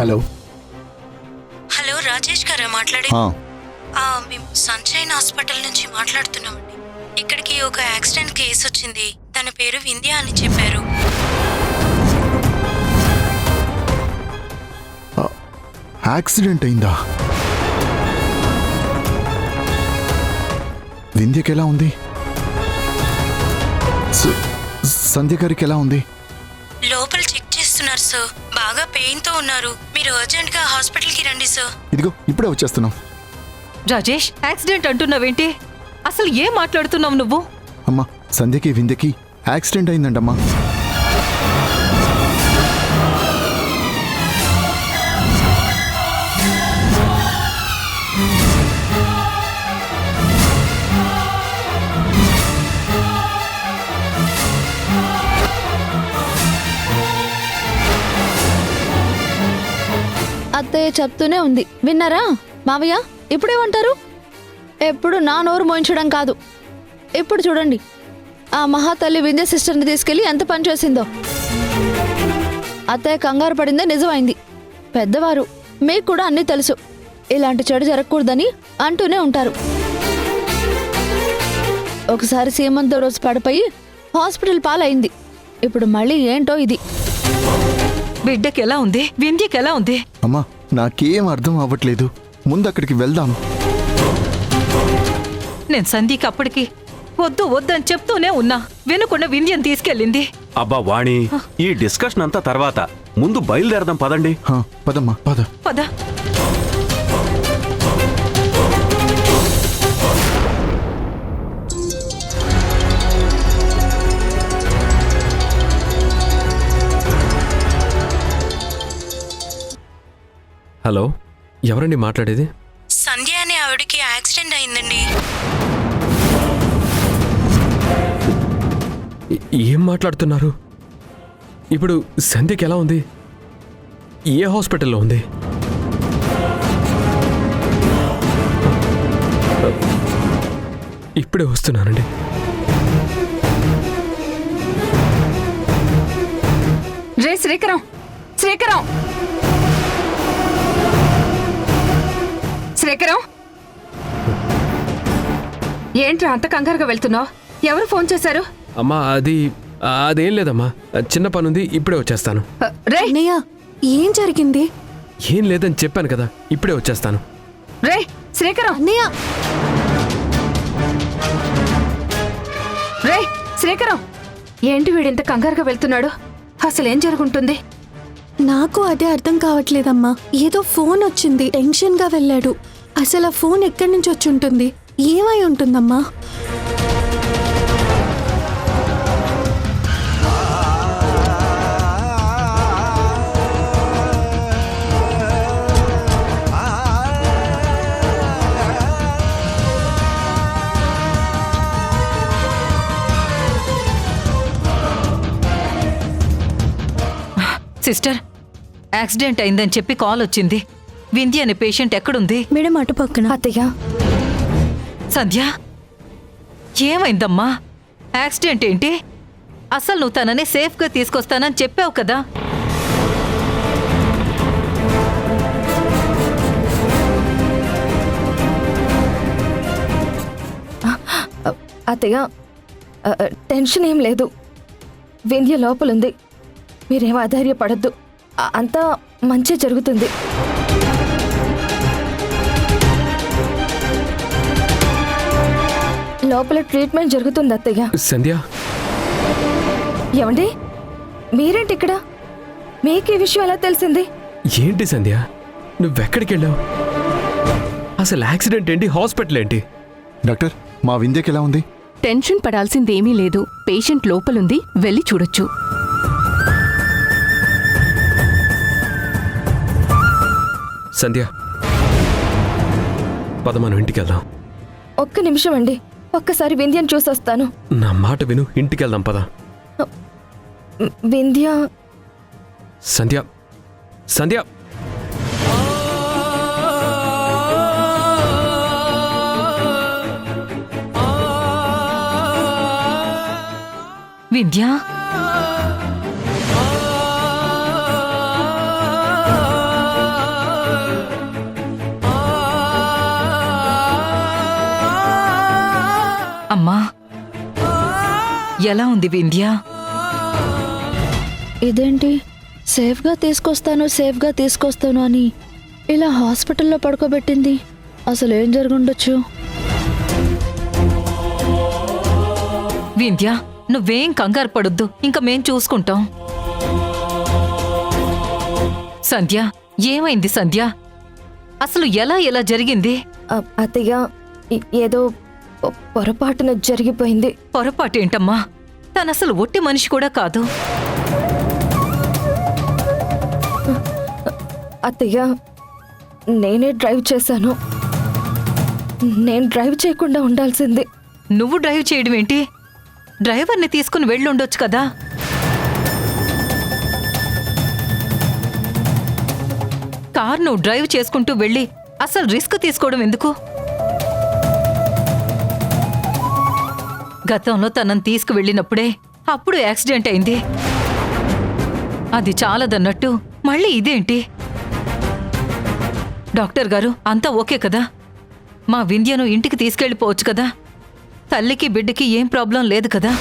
Hello hello, Rajesh గారా మాట్లాడే? ఆ, మేము సన్షైన్ హాస్పిటల్ నుంచి మాట్లాడుతున్నామండి. ఇక్కడికి ఒక యాక్సిడెంట్ కేసు వచ్చింది. తన పేరు వింధ్య అని చెప్పారు. యాక్సిడెంట్ అయిందా? వింధ్యకి ఎలా ఉంది? సంధ్య గారికి ఎలా ఉంది? లోపల చెక్ చేస్తున్నారు సార్. బాగా పెయిన్ తో ఉన్నారు. మీరు అర్జెంట్ గా హాస్పిటల్ కి రండి సార్. ఇదిగో ఇప్పుడే వచ్చేస్తున్నాం. రాజేష్, యాక్సిడెంట్ అంటున్నావేంటి? అసలు ఏం మాట్లాడుతున్నావు నువ్వు? అమ్మా, సంధ్యకి వింధ్యకి యాక్సిడెంట్ అయిందంటమ్మా. అత్తయ్య చెప్తూనే ఉంది, విన్నారా? మావయ్య ఇప్పుడేమంటారు? ఎప్పుడు నా నోరు మోయించడం కాదు. ఇప్పుడు చూడండి, ఆ మహాతల్లి వింధ్య సిస్టర్ని తీసుకెళ్లి ఎంత పని చేసిందో. అత్తయ్య కంగారు పడిందే నిజమైంది. పెద్దవారు, మీకు కూడా అన్నీ తెలుసు. ఇలాంటి చెడు జరగకూడదని అంటూనే ఉంటారు. ఒకసారి సీమంతో రోజు పడిపోయి హాస్పిటల్ పాలైంది. ఇప్పుడు మళ్ళీ ఏంటో ఇది. బిడ్డకి ఎలా ఉంది? వింధ్యకి ఎలా ఉంది? అమ్మా, నాకేం అర్థం అవ్వట్లేదు. ముందు అక్కడికి వెళ్దాం. నేను సంధ్యకి అప్పటికి వద్దు వద్దని చెప్తూనే ఉన్నా. వినకుండా వింధ్యని తీసుకెళ్ళింది. అబ్బా వాణి, ఈ డిస్కషన్ అంతా తర్వాత, ముందు బయలుదేరదాం పదండి. పదమ్మా, పద. పద. హలో, ఎవరండి మాట్లాడేది? సంధ్య అనే ఆవిడకి యాక్సిడెంట్ అయిందండి. ఏం మాట్లాడుతున్నారు? ఇప్పుడు సంధ్యకి ఎలా ఉంది? ఏ హాస్పిటల్లో ఉంది? ఇప్పుడే వస్తున్నానండి. రే శ్రీకరం, శ్రీకరం, శ్రీకరం, ఏంట్రా అంత కంగారుగా వెళ్తున్నావు? ఎవరు ఫోన్ చేశారు? అమ్మా, అదేం లేదమ్మా, చిన్న పనుంది, ఇప్పుడే వచ్చేస్తాను. రే అన్నయ్య, ఏం జరిగింది? ఏం లేదని చెప్పాను కదా, ఇప్పుడే వచ్చేస్తాను. రే శ్రీకరం, అన్నయ్య, రే శ్రీకరం, ఏంటి వీడింత కంగారుగా వెళ్తున్నాడు? అసలేం జరుగుంటుంది? నాకు అదే అర్థం కావట్లేదమ్మా. ఏదో ఫోన్ వచ్చింది, టెన్షన్ గా వెళ్ళాడు. అసలు ఆ ఫోన్ ఎక్కడి నుంచి వచ్చి ఉంటుంది? ఏమై ఉంటుందమ్మా? సిస్టర్, యాక్సిడెంట్ అయిందని చెప్పి కాల్ వచ్చింది. వింధ్య అనే పేషెంట్ ఎక్కడుంది? మేడం అటు పక్కన. అత్తయ్య, సంధ్య, ఏమైందమ్మా? యాక్సిడెంట్ ఏంటి? అసలు నువ్వు తనని సేఫ్గా తీసుకొస్తానని చెప్పావు కదా. అత్తయ్య, టెన్షన్ ఏం లేదు. వింధ్య లోపలుంది. మీరేం ఆధైర్యపడద్దు. అంతా మంచి జరుగుతుంది. లోపల ట్రీట్మెంట్ జరుగుతుంది అత్తయ్య. సంధ్య, ఏమండి, మీరేంటి ఇక్కడ? మీకు ఈ విషయం ఎలా తెలిసింది? ఏంటి సంధ్య, నువ్వెక్కడికి వెళ్ళావు? అసలు యాక్సిడెంట్ ఏంటి? హాస్పిటల్ ఏంటి? డాక్టర్, మా వింధ్యకి ఎలా ఉంది? టెన్షన్ పడాల్సిందేమీ లేదు. పేషెంట్ లోపలుంది, వెళ్ళి చూడొచ్చు. సంధ్య, పద, మనం ఇంటికి వెళ్దాం. ఒక్క నిమిషం అండి, ఒక్కసారి వింధ్యను చూసొస్తాను. నా మాట విను, ఇంటికి వెళ్దాం పద. వింధ్య, సంధ్య, సంధ్య, వింధ్య, ఎలా ఉంది వింధ్య? ఇదేంటి సేఫ్గా తీసుకొస్తాను అని ఇలా హాస్పిటల్లో పడుకోబెట్టింది? అసలు ఏం జరుగుండొచ్చు? వింధ్య, నువ్వేం కంగారు పడొద్దు, ఇంకా మేం చూసుకుంటాం. సంధ్య, ఏమైంది సంధ్య? అసలు ఎలా జరిగింది? అత్తయ్య ఏదో పొరపాటున జరిగిపోయింది. పొరపాటేంటమ్మా? తనసలు ఒట్టి మనిషి కూడా కాదు. అత్తయ్య, నేనే డ్రైవ్ చేశాను. నేను డ్రైవ్ చేయకుండా ఉండాల్సింది. నువ్వు డ్రైవ్ చేయడం ఏంటి? డ్రైవర్ని తీసుకుని వెళ్ళుండొచ్చు కదా. కార్ నువ్వు డ్రైవ్ చేసుకుంటూ వెళ్ళి అసలు రిస్క్ తీసుకోవడం ఎందుకు? గతంలో తనని తీసుకువెళ్ళినప్పుడే అప్పుడు యాక్సిడెంట్ అయింది. అది చాలదన్నట్టు మళ్ళీ ఇదేంటి? డాక్టర్ గారు, అంతా ఓకే కదా? మా వింధ్యను ఇంటికి తీసుకెళ్ళిపోవచ్చు కదా? తల్లికి బిడ్డకి ఏం ప్రాబ్లం లేదు కదా?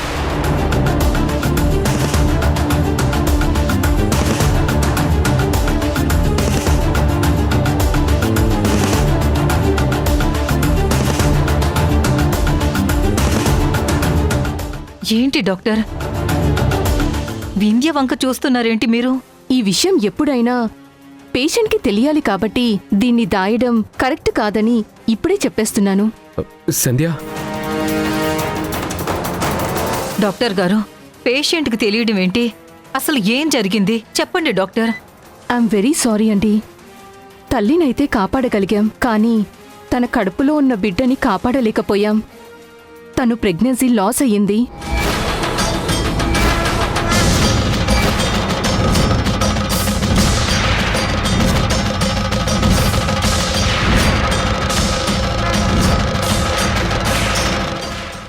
ఏంటి డాక్టర్, వింధ్య వంక చూస్తున్నారేంటి మీరు? ఈ విషయం ఎప్పుడైనా పేషెంట్కి తెలియాలి కాబట్టి దీన్ని దాయడం కరెక్ట్ కాదని ఇప్పుడే చెప్పేస్తున్నాను. సంధ్య, డాక్టర్ గారు, పేషెంట్కి తెలియడం ఏంటి? అసలు ఏం జరిగింది చెప్పండి డాక్టర్. ఐఎమ్ వెరీ సారీ అండి. తల్లినైతే కాపాడగలిగాం, కానీ తన కడుపులో ఉన్న బిడ్డని కాపాడలేకపోయాం. తను ప్రెగ్నెన్సీ లాస్ అయ్యింది.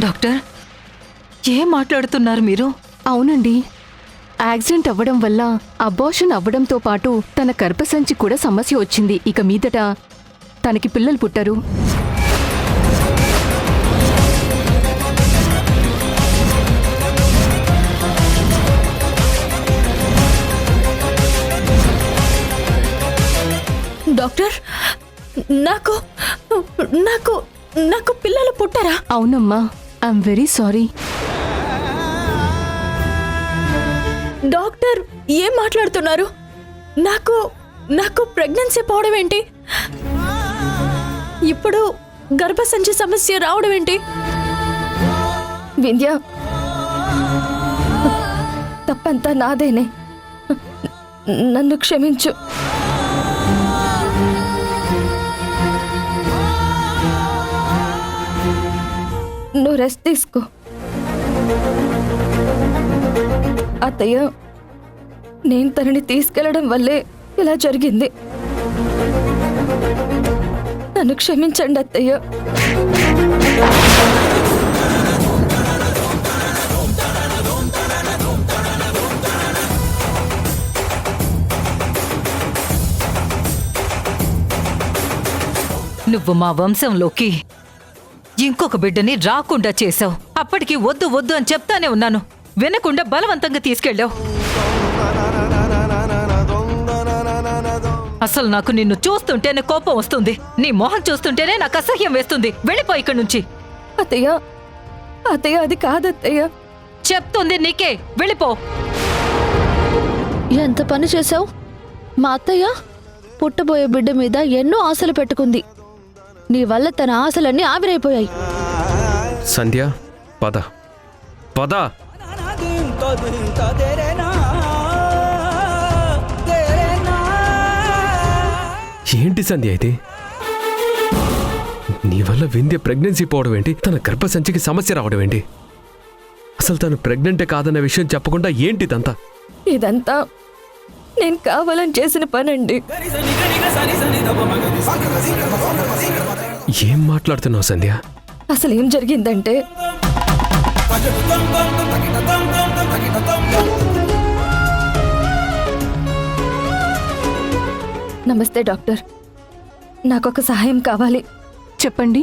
డాక్టర్, ఏం మాట్లాడుతున్నారు మీరు? అవునండి, యాక్సిడెంట్ అవ్వడం వల్ల అబార్షన్ అవ్వడంతో పాటు తన గర్భసంచి కూడా సమస్య వచ్చింది. ఇక మీదట తనకి పిల్లలు పుట్టరు. డాక్టర్, నాకు నాకు నాకు పిల్లలు పుట్టారా? అవునమ్మా, ఐఎమ్ వెరీ సారీ. డాక్టర్, ఏం మాట్లాడుతున్నారు? నాకు నాకు ప్రెగ్నెన్సీ పోవడం ఏంటి? ఇప్పుడు గర్భసంచి సమస్య రావడం ఏంటి? వింధ్య, తప్పంతా నాదేనే. నన్ను క్షమించు. నువ్వు రెస్ట్ తీసుకో. అత్తయ్య, నేను తనని తీసుకెళ్లడం వల్లే ఇలా జరిగింది. నన్ను క్షమించండి అత్తయ్య. నువ్వు మా వంశంలోకి ఇంకొక బిడ్డని రాకుండా చేశావు. అప్పటికి వద్దు వద్దు అని చెప్తానే ఉన్నాను, వినకుండా బలవంతంగా తీసుకెళ్ళావు. అసలు నాకు నిన్ను చూస్తుంటేనే కోపం వస్తుంది. నీ మొహం చూస్తుంటేనే నాకు అసహ్యం వేస్తుంది. వెళ్ళిపో ఇక్కడి నుంచి. అత్తయ్య, అత్తయ్య, అది కాదత్తయ్య. చెప్తుంది నీకే, వెళ్ళిపో. ఎంత పని చేశావు? మా అత్తయ్య పుట్టబోయే బిడ్డ మీద ఎన్నో ఆశలు పెట్టుకుంది. నీ వల్ల తన ఆశలన్నీ ఆవిరైపోయాయి. సంధ్య, పద పద. ఏంటి సంధ్య అయితే? నీ వల్ల వింధ్య ప్రెగ్నెన్సీ పోవడం ఏంటి? తన గర్భసంచికి సమస్య రావడం ఏంటి? అసలు తను ప్రెగ్నెంటే కాదన్న విషయం చెప్పకుండా ఏంటిదంతా? ఇదంతా నేను కావాలని చేసిన పనండి. ఏం మాట్లాడుతున్నావు సంధ్య? అసలు ఏం జరిగిందంటే, నమస్తే డాక్టర్, నాకొక సహాయం కావాలి. చెప్పండి.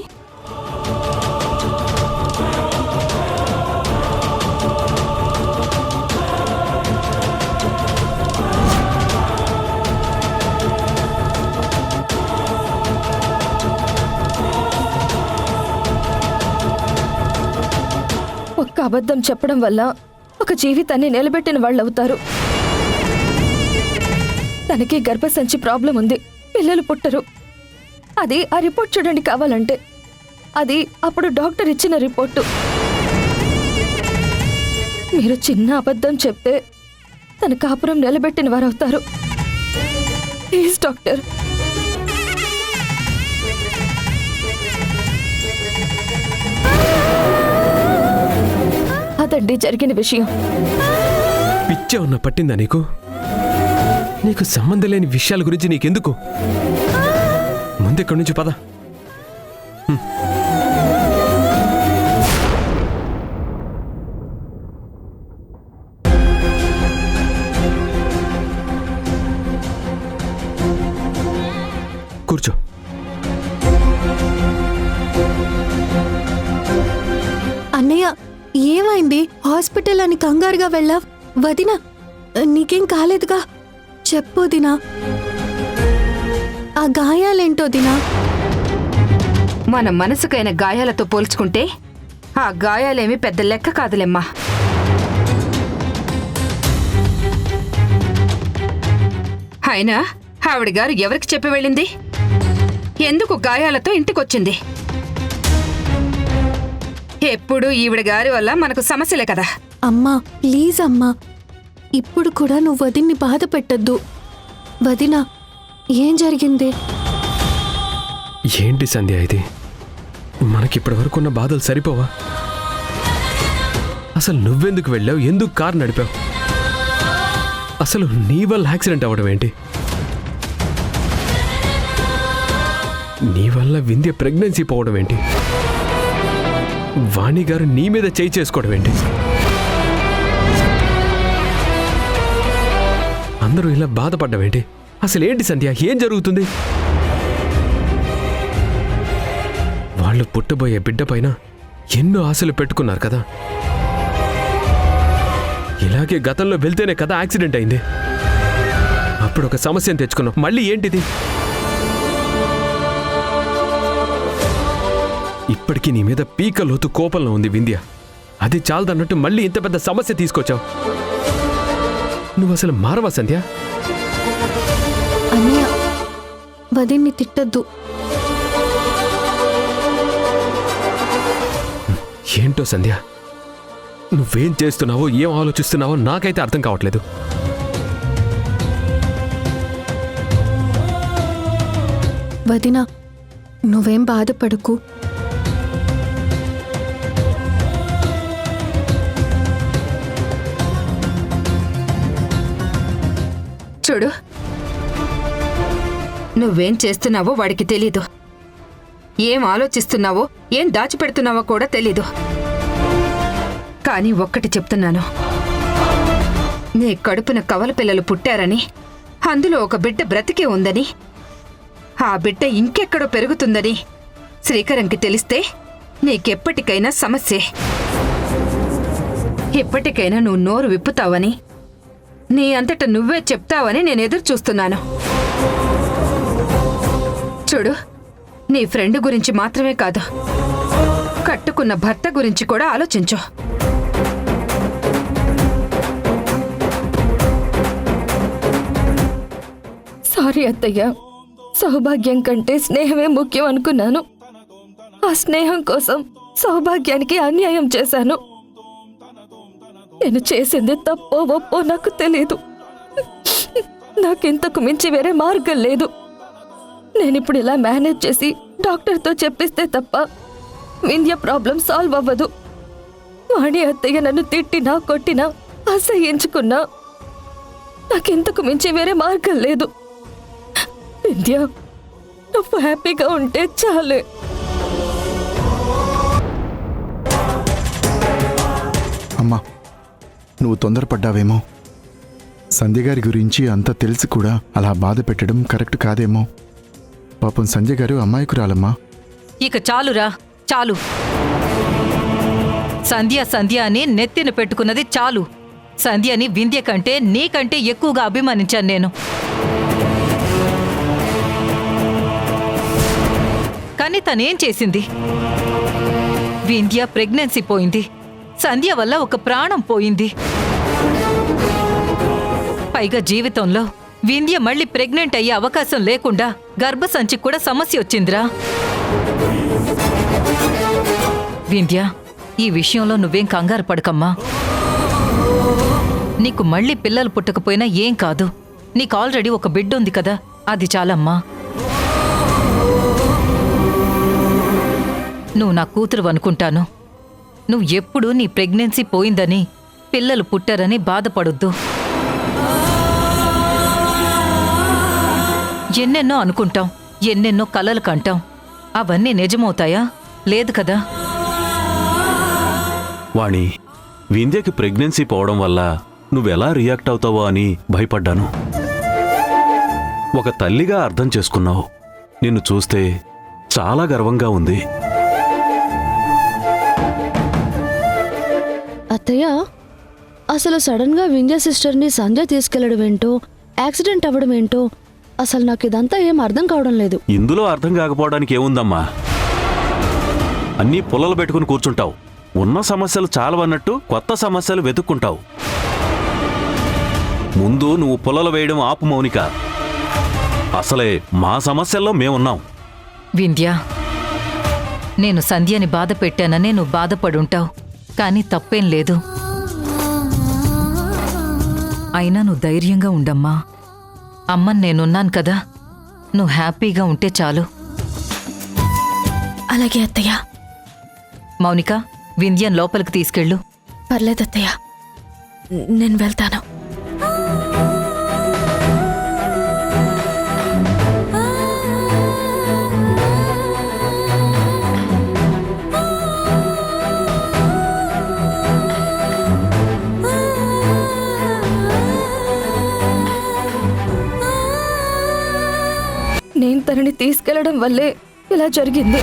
అబద్ధం చెప్పడం వల్ల ఒక జీవితాన్ని నిలబెట్టిన వాళ్ళు అవుతారు. తనకి గర్భసంచి ప్రాబ్లం ఉంది, పిల్లలు పుట్టరు. అది ఆ రిపోర్ట్ చూడండి కావాలంటే. అది అప్పుడు డాక్టర్ ఇచ్చిన రిపోర్టు. మీరు చిన్న అబద్ధం చెప్తే తన కాపురం నిలబెట్టిన వారు అవుతారు. Please doctor. అదండి జరిగిన విషయం. పిచ్చే ఉన్న పట్టిందా నీకు? నీకు సంబంధం లేని విషయాల గురించి నీకెందుకు? ముందెక్కడి నుంచి పద. కూర్చో. అన్నయ్య, ఏమైంది? హాస్పిటల్ అని కంగారుగా వెళ్ళావ్. వదినా, నీకేం కాలేదుగా? చెప్పు దినా, ఆ గాయాలేంటో దినా? మన మనసుకైన గాయాలతో పోల్చుకుంటే ఆ గాయాలేమి పెద్ద లెక్క కాదులేమ్మా. అయినా ఆవిడ గారు ఎవరికి చెప్పి వెళ్ళింది? ఎందుకు గాయాలతో ఇంటికొచ్చింది? ఎప్పుడు ఈవిడ గారి వల్ల మనకు సమస్యలే కదా. అమ్మా ప్లీజ్ అమ్మా, ఇప్పుడు కూడా నువ్వు వదిన్ని బాధ పెట్టద్దు. వదినా, ఏం జరిగింది? ఏంటి సంధ్య ఇది? మనకిప్పటి వరకు ఉన్న బాధలు సరిపోవా? అసలు నువ్వెందుకు వెళ్ళావు? ఎందుకు కారు నడిపావు? అసలు నీ వల్ల యాక్సిడెంట్ అవ్వడం ఏంటి? నీ వల్ల వింధ్య ప్రెగ్నెన్సీ పోవడం ఏంటి? వాణి గారు నీ మీద చేయి చేసుకోవడం ఏంటి? అందరూ ఇలా బాధపడ్డం ఏంటి? అసలేంటి సంధ్య? ఏం జరుగుతుంది? వాళ్ళు పుట్టబోయే బిడ్డ పైన ఎన్నో ఆశలు పెట్టుకున్నారు కదా. ఇలాగే గతంలో వెళ్తేనే కదా యాక్సిడెంట్ అయింది. అప్పుడు ఒక సమస్యను తెచ్చుకున్నాం. మళ్ళీ ఏంటిది? ఇప్పటికీ నీ మీద పీక లోతు కోపంలో ఉంది వింధ్య. అది చాలదన్నట్టు మళ్ళీ ఇంత పెద్ద సమస్య తీసుకొచ్చావు. నువ్వు అసలు మారవా సంధ్య? అన్నయ్య, వదిన్ని తిట్టద్దు. ఏంటో సంధ్య, నువ్వేం చేస్తున్నావో ఏం ఆలోచిస్తున్నావో నాకైతే అర్థం కావట్లేదు. వదినా, నువ్వేం బాధపడకు. చూడు, నువ్వేం చేస్తున్నావో వాడికి తెలీదు. ఏం ఆలోచిస్తున్నావో ఏం దాచిపెడుతున్నావో కూడా తెలీదు. కానీ ఒక్కటి చెప్తున్నాను, నీ కడుపున కవల పిల్లలు పుట్టారని, అందులో ఒక బిడ్డ బ్రతికే ఉందని, ఆ బిడ్డ ఇంకెక్కడో పెరుగుతుందని శ్రీకరంకి తెలిస్తే నీకెప్పటికైనా సమస్యే. ఎప్పటికైనా నువ్వు నోరు విప్పుతావని, నీ అంతట నువ్వే చెప్తావని నేను ఎదురు చూస్తున్నాను. చూడు, నీ ఫ్రెండ్ గురించి మాత్రమే కాదు, కట్టుకున్న భర్త గురించి కూడా ఆలోచించు. సారీ అత్తయ్య, సౌభాగ్యం కంటే స్నేహమే ముఖ్యం అనుకున్నాను. ఆ స్నేహం కోసం సౌభాగ్యానికి అన్యాయం చేశాను. నేను చేసింది తప్పో ఒప్పో నాకు తెలీదు. నాకింతకు మించి వేరే మార్గం లేదు. నేనిప్పుడు ఇలా మేనేజ్ చేసి డాక్టర్తో చెప్పిస్తే తప్ప వింధ్య ప్రాబ్లం సాల్వ్ అవ్వదు. వాణి అత్తయ్య నన్ను తిట్టినా కొట్టినా అసహ్యించుకున్నా నాకింతకు మించి వేరే మార్గం లేదు. వింధ్య, నువ్వు హ్యాపీగా ఉంటే చాలే. అమ్మా, నువ్వు తొందరపడ్డావేమో. సంధ్య గారి గురించి అంతా తెలిసి కూడా అలా బాధ పెట్టడం కరెక్ట్ కాదేమో. పాపం సంధ్య గారు అమ్మాయికురాలమ్మా. ఇక చాలురా, చాలు. సంధ్య సంధ్య అని నెత్తిన పెట్టుకున్నది చాలు. సంధ్యని వింధ్య కంటే నీకంటే ఎక్కువగా అభిమానించాను నేను. కానీ తనేం చేసింది? వింధ్య ప్రెగ్నెన్సీ పోయింది. సంధ్య వల్ల ఒక ప్రాణం పోయింది. పైగా జీవితంలో వింధ్య మళ్ళీ ప్రెగ్నెంట్ అయ్యే అవకాశం లేకుండా గర్భసంచికి కూడా సమస్య వచ్చిందిరా. వింధ్య, ఈ విషయంలో నువ్వేం కంగారు పడకమ్మా. నీకు మళ్ళీ పిల్లలు పుట్టకపోయినా ఏం కాదు. నీకు ఆల్రెడీ ఒక బిడ్డ ఉంది కదా, అది చాలమ్మా. నువ్వు నా కూతురు అనుకుంటాను. నువ్వు ఎప్పుడూ నీ ప్రెగ్నెన్సీ పోయిందని, పిల్లలు పుట్టారని బాధపడొద్దు. ఎన్నెన్నో అనుకుంటాం, ఎన్నెన్నో కలలు కంటాం. అవన్నీ నిజమవుతాయా? లేదు కదా. వాణి, వింధ్యకి ప్రెగ్నెన్సీ పోవడం వల్ల నువ్వెలా రియాక్ట్ అవుతావో అని భయపడ్డాను. ఒక తల్లిగా అర్థం చేసుకున్నావు. నిన్ను చూస్తే చాలా గర్వంగా ఉంది. అత్తయ్య, అసలు సడన్ గా వింధ్య సిస్టర్ని సంజయ్ తీసుకెళ్లడం ఏంటో, యాక్సిడెంట్ అవ్వడం ఏంటో, అసలు నాకు ఇదంతా ఏం అర్థం కావడం లేదు. ఇందులో అర్థం కాకపోవడానికి ఏముందమ్మా? అన్నీ పుల్లలు పెట్టుకుని కూర్చుంటావు. ఉన్న సమస్యలు చాలవన్నట్టు కొత్త సమస్యలు వెతుక్కుంటావు. ముందు నువ్వు పుల్లలు వేయడం ఆపు మౌనిక. అసలే మా సమస్యల్లో మేమున్నాం. వింధ్య, నేను సంధ్యని బాధ పెట్టాననే నువ్వు బాధపడుంటావు, కానీ తప్పేం లేదు. అయినా నువ్వు ధైర్యంగా ఉండమ్మా. అమ్మని నేనున్నాను కదా, నువ్వు హ్యాపీగా ఉంటే చాలు. అలాగే అత్తయ్య. మౌనిక, వింధ్యన్ లోపలికి తీసుకెళ్ళు. పర్లేదు అత్తయ్య, నేను వెళ్తాను. నేను తనని తీసుకెళ్లడం వల్లే ఇలా జరిగింది.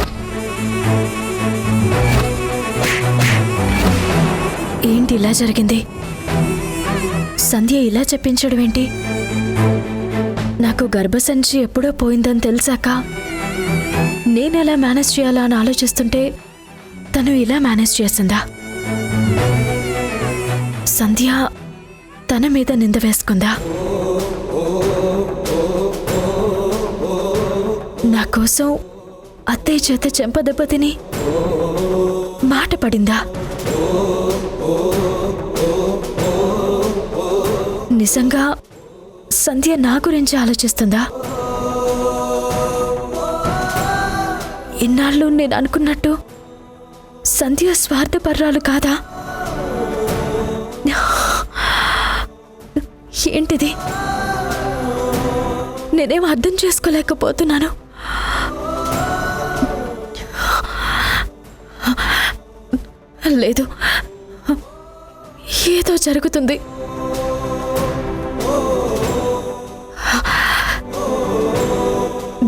ఏంటి ఇలా జరిగింది? సంధ్య ఇలా చెప్పించడం ఏంటి? నాకు గర్భసంచి ఎప్పుడో పోయిందని తెలిసాక నేనెలా మేనేజ్ చేయాలా అని ఆలోచిస్తుంటే తను ఇలా మేనేజ్ చేసిందా? సంధ్య తన మీద నింద వేసుకుందా? నా కోసం అత్తయ్య చేత చెంపదెబ్బ తిని మాట పడిందా? నిజంగా సంధ్య నా గురించి ఆలోచిస్తుందా? ఇన్నాళ్ళు నేను అనుకున్నట్టు సంధ్య స్వార్థపర్రాలు కాదా? ఏంటిది? నేనేం అర్థం చేసుకోలేకపోతున్నాను. లేదు, ఏదో జరుగుతుంది.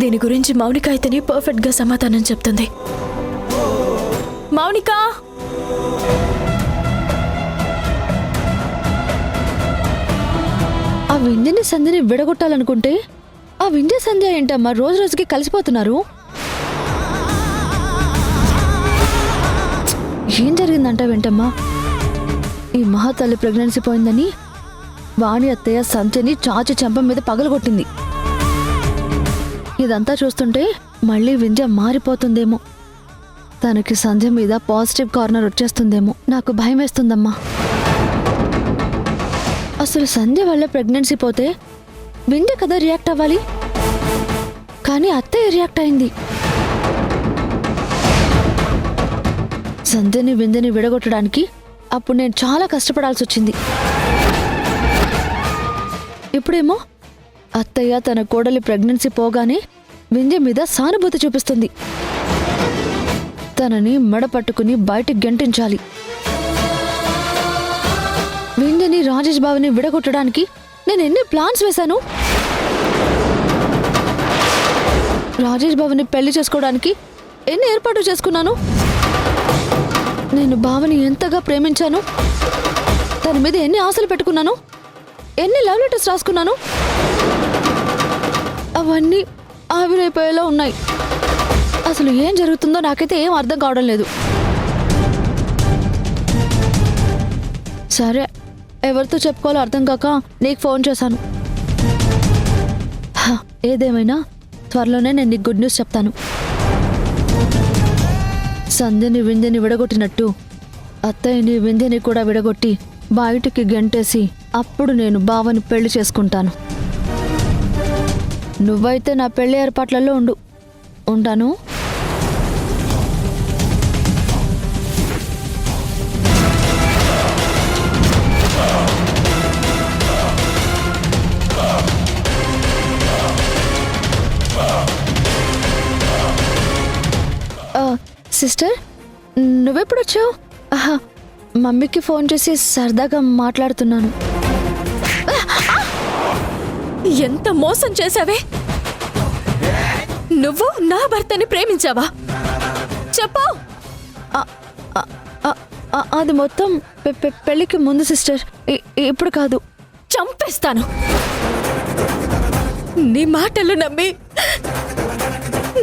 దీని గురించి మౌనిక అయితేనే పర్ఫెక్ట్గా సమాధానం చెప్తుంది. మౌనిక, ఆ వింధ్యని సంధ్యని విడగొట్టాలనుకుంటే ఆ వింధ్య సంధ్య ఏంటమ్మా రోజు రోజుకి కలిసిపోతున్నారు? ఏం జరిగిందంట వెంటమ్మా? ఈ మహాతల్లి ప్రెగ్నెన్సీ పోయిందని వాణి అత్తయ్య సంధ్యని చాచి చెంప మీద పగలగొట్టింది. ఇదంతా చూస్తుంటే మళ్ళీ వింధ్య మారిపోతుందేమో, తనకి సంధ్య మీద పాజిటివ్ కార్నర్ వచ్చేస్తుందేమో. నాకు భయం వేస్తుందమ్మా. అసలు సంధ్య వల్ల ప్రెగ్నెన్సీ పోతే వింధ్య కదా రియాక్ట్ అవ్వాలి, కానీ అత్తయ్య రియాక్ట్ అయింది. సంధ్యని వింధ్యని విడగొట్టడానికి అప్పుడు నేను చాలా కష్టపడాల్సి వచ్చింది. ఇప్పుడేమో అత్తయ్య తన కోడలి ప్రెగ్నెన్సీ పోగానే వింధ్య మీద సానుభూతి చూపిస్తుంది. తనని మెడ పట్టుకుని బయటికి గెంటించాలి. వింధ్యని రాజేష్ బాబుని విడగొట్టడానికి నేను ఎన్ని ప్లాన్స్ వేశాను. రాజేష్ బాబుని పెళ్లి చేసుకోవడానికి ఎన్ని ఏర్పాట్లు చేసుకున్నాను. నేను బావని ఎంతగా ప్రేమించాను, తన మీద ఎన్ని ఆశలు పెట్టుకున్నాను, ఎన్ని లవ్ లెటర్స్ రాసుకున్నాను. అవన్నీ ఆవిరైపోయేలా ఉన్నాయి. అసలు ఏం జరుగుతుందో నాకైతే ఏం అర్థం కావడం లేదు. సరే, ఎవరితో చెప్పుకోవాలో అర్థం కాక నీకు ఫోన్ చేశాను. ఏదేమైనా త్వరలోనే నేను నీకు గుడ్ న్యూస్ చెప్తాను. సంధ్యని వింధ్యని విడగొట్టినట్టు అత్తయ్యని వింధ్యని కూడా విడగొట్టి బయటికి గెంటేసి అప్పుడు నేను బావని పెళ్లి చేసుకుంటాను. నువ్వైతే నా పెళ్లి ఏర్పాట్లలో ఉంటాను. సిస్టర్, నువ్వెప్పుడు వచ్చావు? మమ్మీకి ఫోన్ చేసి సరదాగా మాట్లాడుతున్నాను. ఎంత మోసం చేశావే! నువ్వు నా భర్తని ప్రేమించావా? చెప్పు. అది మొత్తం పెళ్లికి ముందు సిస్టర్, ఇప్పుడు కాదు. చంపేస్తాను. నీ మాటలు నమ్మి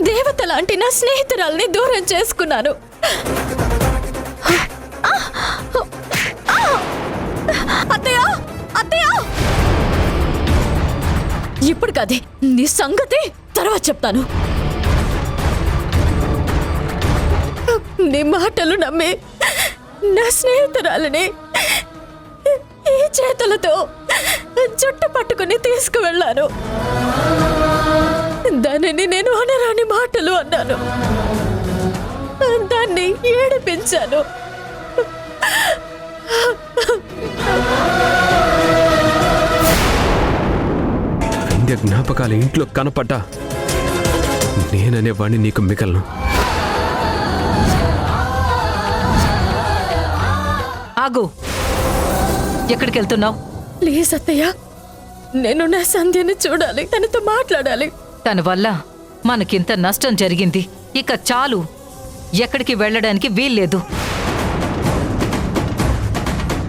దేవత లాంటి నా స్నేహితురాల్ని దూరం చేసుకున్నాను. అత్తయ్య, అత్తయ్య! ఇప్పుడు కాదే, నీ సంగతి తర్వాత చెప్తాను. నీ మాటలు నమ్మి నా స్నేహితురాలని ఈ చేతులతో జుట్టు పట్టుకుని తీసుకువెళ్ళాను. దానిని నేను అనరాని మాటలు అన్నాను. దాన్ని ఏడిపించాను. వింధ్య జ్ఞాపకాలు ఇంట్లో కనపడ్డా నేననేవాణ్ణి నీకు మిగలను. ఆగు, ఎక్కడికి వెళ్తున్నావు? ప్లీజ్ అత్తయ్య, నేను నా సంధ్యని చూడాలి, తనతో మాట్లాడాలి. తన వల్ల మనకింత నష్టం జరిగింది. ఇక చాలు, ఎక్కడికి వెళ్ళడానికి వీల్లేదు.